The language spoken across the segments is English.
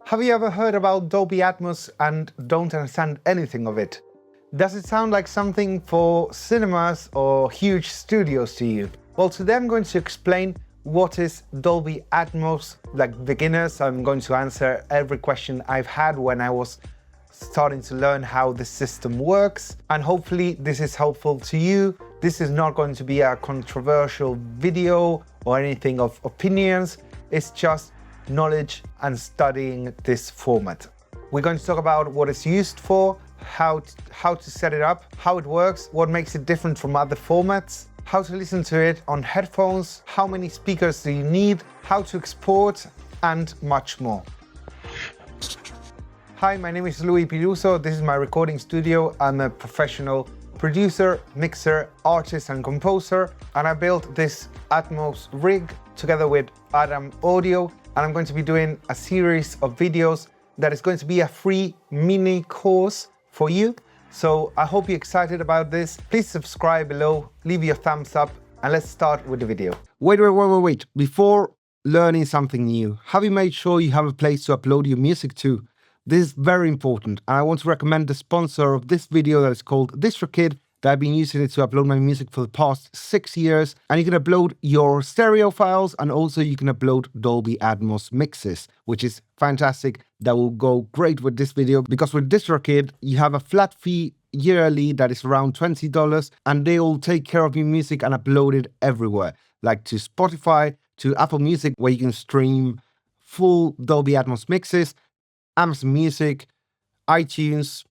Have you ever heard about Dolby Atmos and don't understand anything of it? Does it sound like something for cinemas or huge studios to you? Well, today I'm going to explain what is Dolby Atmos. Like beginners, I'm going to answer every question I've had when I was starting to learn how the system works, and hopefully this is helpful to you. This is not going to be a controversial video or anything of opinions. It's just knowledge and studying this format. We're going to talk about what it's used for, how to set it up, how it works, what makes it different from other formats, how to listen to it on headphones, how many speakers do you need, how to export, and much more. Hi, my name is Piluso. This is my recording studio. I'm a professional producer, mixer, artist, and composer, and I built this Atmos rig together with Adam Audio, and I'm going to be doing a series of videos that is going to be a free mini course for you. So I hope you're excited about this. Please subscribe below, leave your thumbs up, and let's start with the video. Wait. Before learning something new, have you made sure you have a place to upload your music to? This is very important, and I want to recommend the sponsor of this video that is called DistroKid, that I've been using it to upload my music for the past 6 years. And you can upload your stereo files, and also you can upload Dolby Atmos mixes, which is fantastic. That will go great with this video, because with DistroKid, you have a flat fee yearly that is around $20, and they will take care of your music and upload it everywhere, like to Spotify, to Apple Music, where you can stream full Dolby Atmos mixes, Amazon Music, iTunes,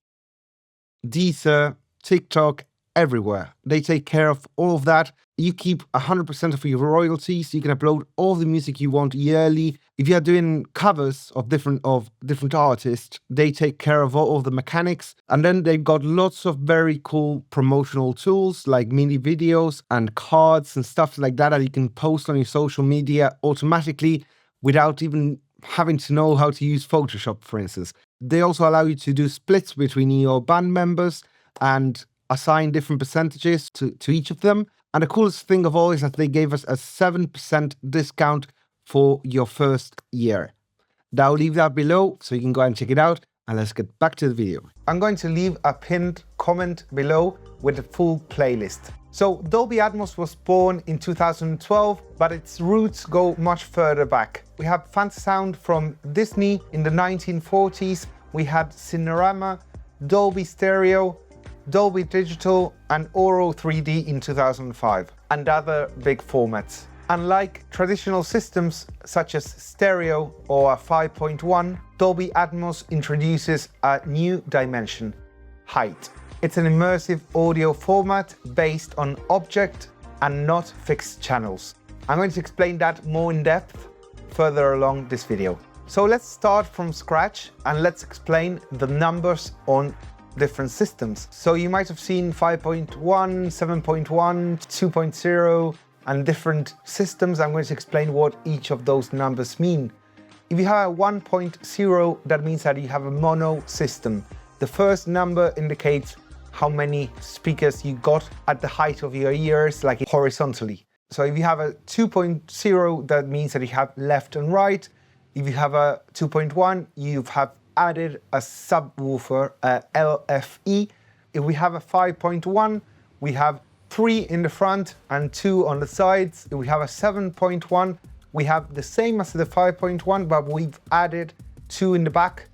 Deezer, TikTok, everywhere. They take care of all of that. You keep 100% of your royalties. You can upload all the music you want yearly. If you are doing covers of different artists, they take care of all of the mechanics. And then they've got lots of very cool promotional tools like mini videos and cards and stuff like that you can post on your social media automatically without even having to know how to use Photoshop, for instance. They also allow you to do splits between your band members and assign different percentages to each of them. And the coolest thing of all is that they gave us a 7% discount for your first year. I'll leave that below so you can go and check it out. And let's get back to the video. I'm going to leave a pinned comment below with the full playlist. So Dolby Atmos was born in 2012, but its roots go much further back. We have Fantasound from Disney in the 1940s. We had Cinerama, Dolby Stereo, Dolby Digital, and Oro 3D in 2005, and other big formats. Unlike traditional systems such as stereo or a 5.1, Dolby Atmos introduces a new dimension: height. It's an immersive audio format based on object and not fixed channels. I'm going to explain that more in depth further along this video. So let's start from scratch and let's explain the numbers on different systems. So you might have seen 5.1, 7.1, 2.0 and different systems. I'm going to explain what each of those numbers mean. If you have a 1.0, that means that you have a mono system. The first number indicates how many speakers you got at the height of your ears, like horizontally. So if you have a 2.0, that means that you have left and right. If you have a 2.1, you have added a subwoofer, LFE. If we have a 5.1, we have 3 in the front and 2 on the sides. If we have a 7.1, we have the same as the 5.1, but we've added 2 in the back.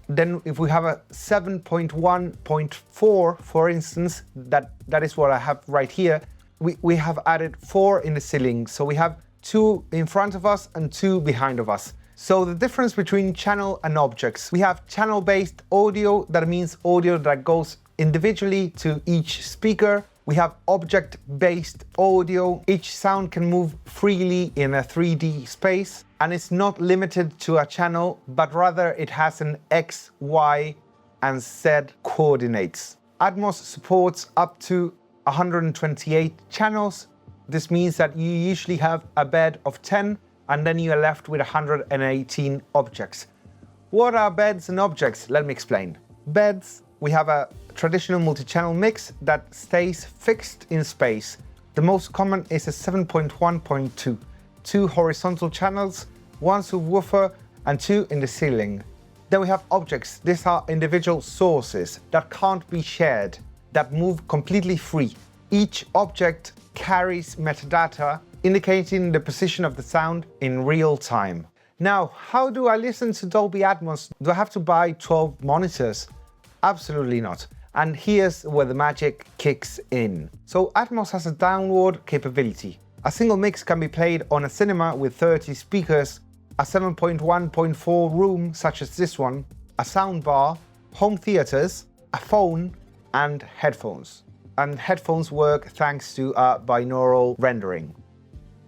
Then if we have a 7.1.4, for instance, that is what I have right here, we have added 4 in the ceiling. So we have 2 in front of us and 2 behind of us. So the difference between channel and objects: we have channel-based audio, that means audio that goes individually to each speaker. We have object-based audio. Each sound can move freely in a 3D space, and it's not limited to a channel, but rather it has an X, Y, and Z coordinates. Atmos supports up to 128 channels. This means that you usually have a bed of 10, and then you are left with 118 objects. What are beds and objects? Let me explain. Beds, we have a traditional multi-channel mix that stays fixed in space. The most common is a 7.1.2. 2 horizontal channels, 1 subwoofer, and 2 in the ceiling. Then we have objects. These are individual sources that can't be shared, that move completely free. Each object carries metadata indicating the position of the sound in real time. Now, how do I listen to Dolby Atmos? Do I have to buy 12 monitors? Absolutely not. And here's where the magic kicks in. So Atmos has a download capability. A single mix can be played on a cinema with 30 speakers, a 7.1.4 room such as this one, a soundbar, home theaters, a phone, and headphones. And headphones work thanks to binaural rendering.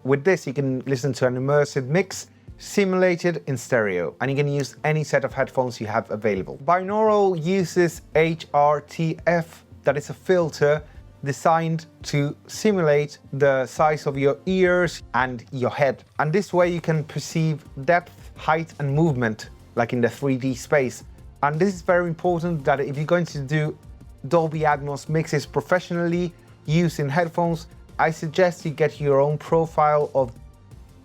With this, you can listen to an immersive mix simulated in stereo, and you can use any set of headphones you have available. Binaural uses HRTF, that is a filter designed to simulate the size of your ears and your head. And this way you can perceive depth, height, and movement, like in the 3D space. And this is very important, that if you're going to do Dolby Atmos mixes professionally using headphones, I suggest you get your own profile of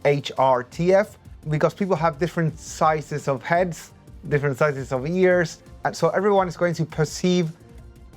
HRTF, because people have different sizes of heads, different sizes of ears, and so everyone is going to perceive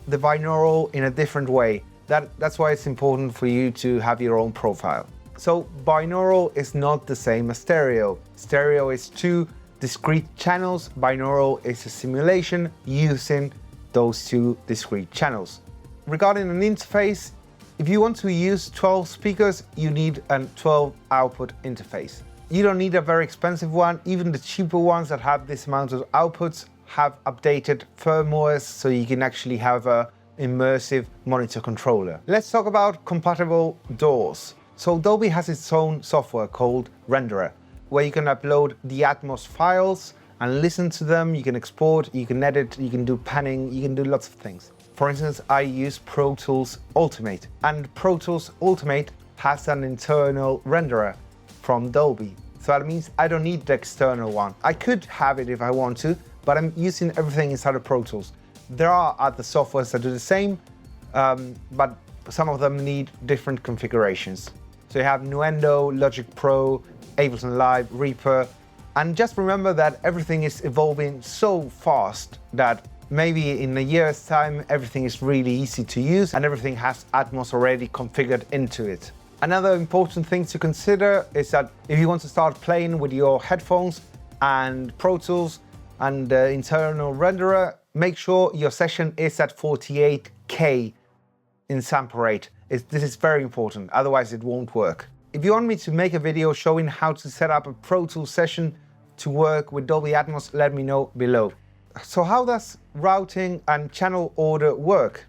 the binaural in a different way. That's why it's important for you to have your own profile. So binaural is not the same as stereo. Stereo is two discrete channels. Binaural is a simulation using those two discrete channels. Regarding an interface, if you want to use 12 speakers, you need a 12 output interface. You don't need a very expensive one. Even the cheaper ones that have this amount of outputs have updated firmware, so you can actually have a immersive monitor controller. Let's talk about compatible DAWs. So Dolby has its own software called Renderer, where you can upload the Atmos files and listen to them. You can export, you can edit, you can do panning, you can do lots of things. For instance, I use Pro Tools Ultimate, and Pro Tools Ultimate has an internal renderer from Dolby. So that means I don't need the external one. I could have it if I want to, but I'm using everything inside of Pro Tools. There are other softwares that do the same, but some of them need different configurations. So you have Nuendo, Logic Pro, Ableton Live, Reaper, and just remember that everything is evolving so fast that maybe in a year's time, everything is really easy to use and everything has Atmos already configured into it. Another important thing to consider is that if you want to start playing with your headphones and Pro Tools and the internal renderer, make sure your session is at 48K in sample rate. This is very important, otherwise it won't work. If you want me to make a video showing how to set up a Pro Tools session to work with Dolby Atmos, let me know below. So how does routing and channel order work?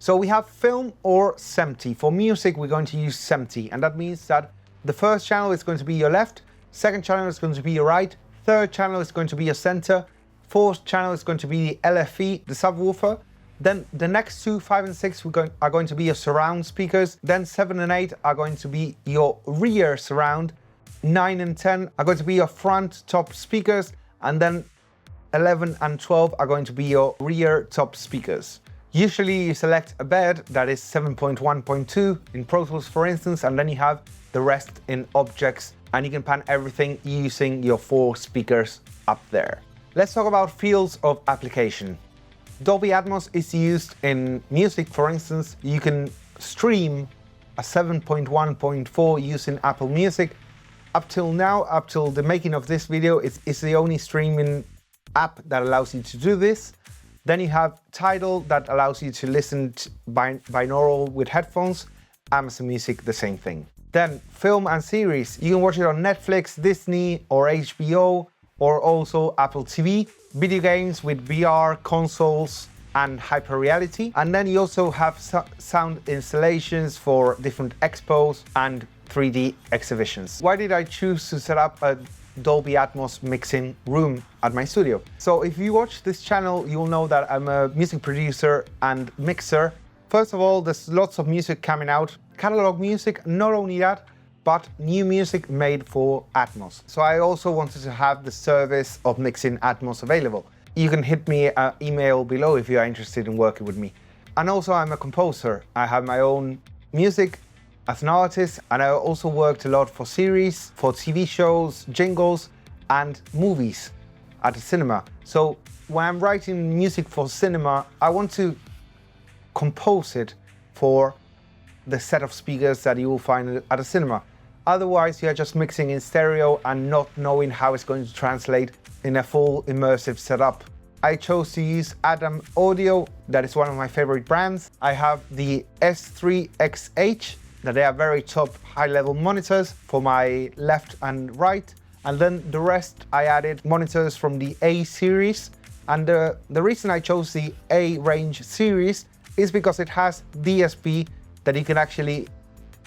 So we have film or SEMT. For music, we're going to use SEMT, and that means that the first channel is going to be your left, second channel is going to be your right, third channel is going to be your center, fourth channel is going to be the LFE, the subwoofer. Then the next two, 5 and 6, are going to be your surround speakers. Then 7 and 8 are going to be your rear surround. 9 and 10 are going to be your front top speakers. And then 11 and 12 are going to be your rear top speakers. Usually you select a bed that is 7.1.2 in Pro Tools, for instance, and then you have the rest in objects, and you can pan everything using your 4 speakers up there. Let's talk about fields of application. Dolby Atmos is used in music, for instance. You can stream a 7.1.4 using Apple Music. Up till now, up till the making of this video, it's the only streaming app that allows you to do this. Then you have Tidal that allows you to listen to binaural with headphones. Amazon Music, the same thing. Then film and series. You can watch it on Netflix, Disney, or HBO, or also Apple TV. Video games with VR, consoles, and hyper reality. And then you also have sound installations for different expos and 3D exhibitions. Why did I choose to set up a Dolby Atmos mixing room at my studio? So if you watch this channel, you'll know that I'm a music producer and mixer. First of all, there's lots of music coming out. Catalog music, not only that, but new music made for Atmos. So I also wanted to have the service of mixing Atmos available. You can hit me an email below if you are interested in working with me. And also I'm a composer. I have my own music as an artist, and I also worked a lot for series, for TV shows, jingles, and movies. at a cinema. So when I'm writing music for cinema, I want to compose it for the set of speakers that you will find at a cinema. Otherwise, you're just mixing in stereo and not knowing how it's going to translate in a full immersive setup. I chose to use Adam Audio, that is one of my favorite brands. I have the S3XH, that they are very top high-level monitors for my left and right. And then the rest, I added monitors from the A series. And the reason I chose the A range series is because it has DSP that you can actually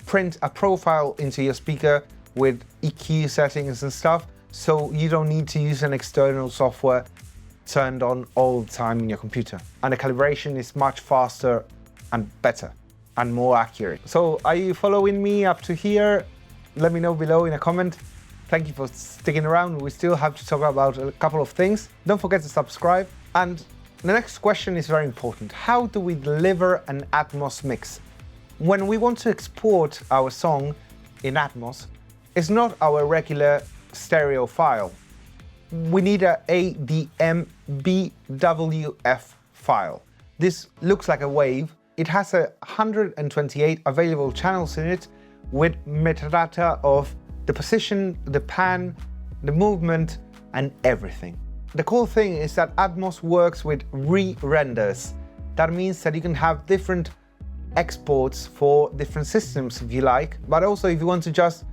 print a profile into your speaker with EQ settings and stuff. So you don't need to use an external software turned on all the time in your computer. And the calibration is much faster and better and more accurate. So are you following me up to here? Let me know below in a comment. Thank you for sticking around. We still have to talk about a couple of things. Don't forget to subscribe. And the next question is very important. How do we deliver an Atmos mix? When we want to export our song in Atmos, it's not our regular stereo file. We need a ADM BWF file. This looks like a wave. It has 128 available channels in it with metadata of the position, the pan, the movement, and everything. The cool thing is that Atmos works with re-renders. That means that you can have different exports for different systems if you like, but also if you want to just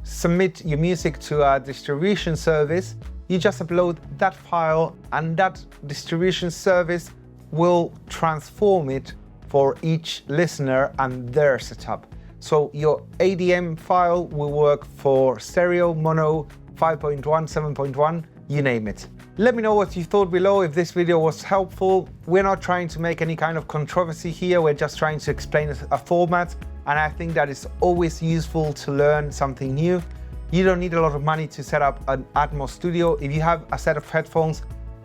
submit your music to a distribution service, you just upload that file and that distribution service will transform it for each listener and their setup. So your ADM file will work for stereo, mono, 5.1, 7.1, you name it. Let me know what you thought below if this video was helpful. We're not trying to make any kind of controversy here, we're just trying to explain a format, and I think that it's always useful to learn something new. You don't need a lot of money to set up an Atmos studio. If you have a set of headphones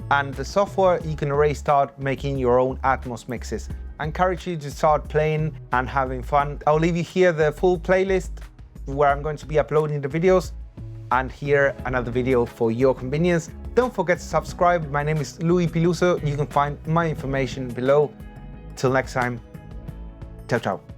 and the software, you can already start making your own Atmos mixes. I encourage you to start playing and having fun. I'll leave you here the full playlist where I'm going to be uploading the videos, and here another video for your convenience. Don't forget to subscribe. My name is Louis Piluso. You can find my information below. Till next time, ciao ciao.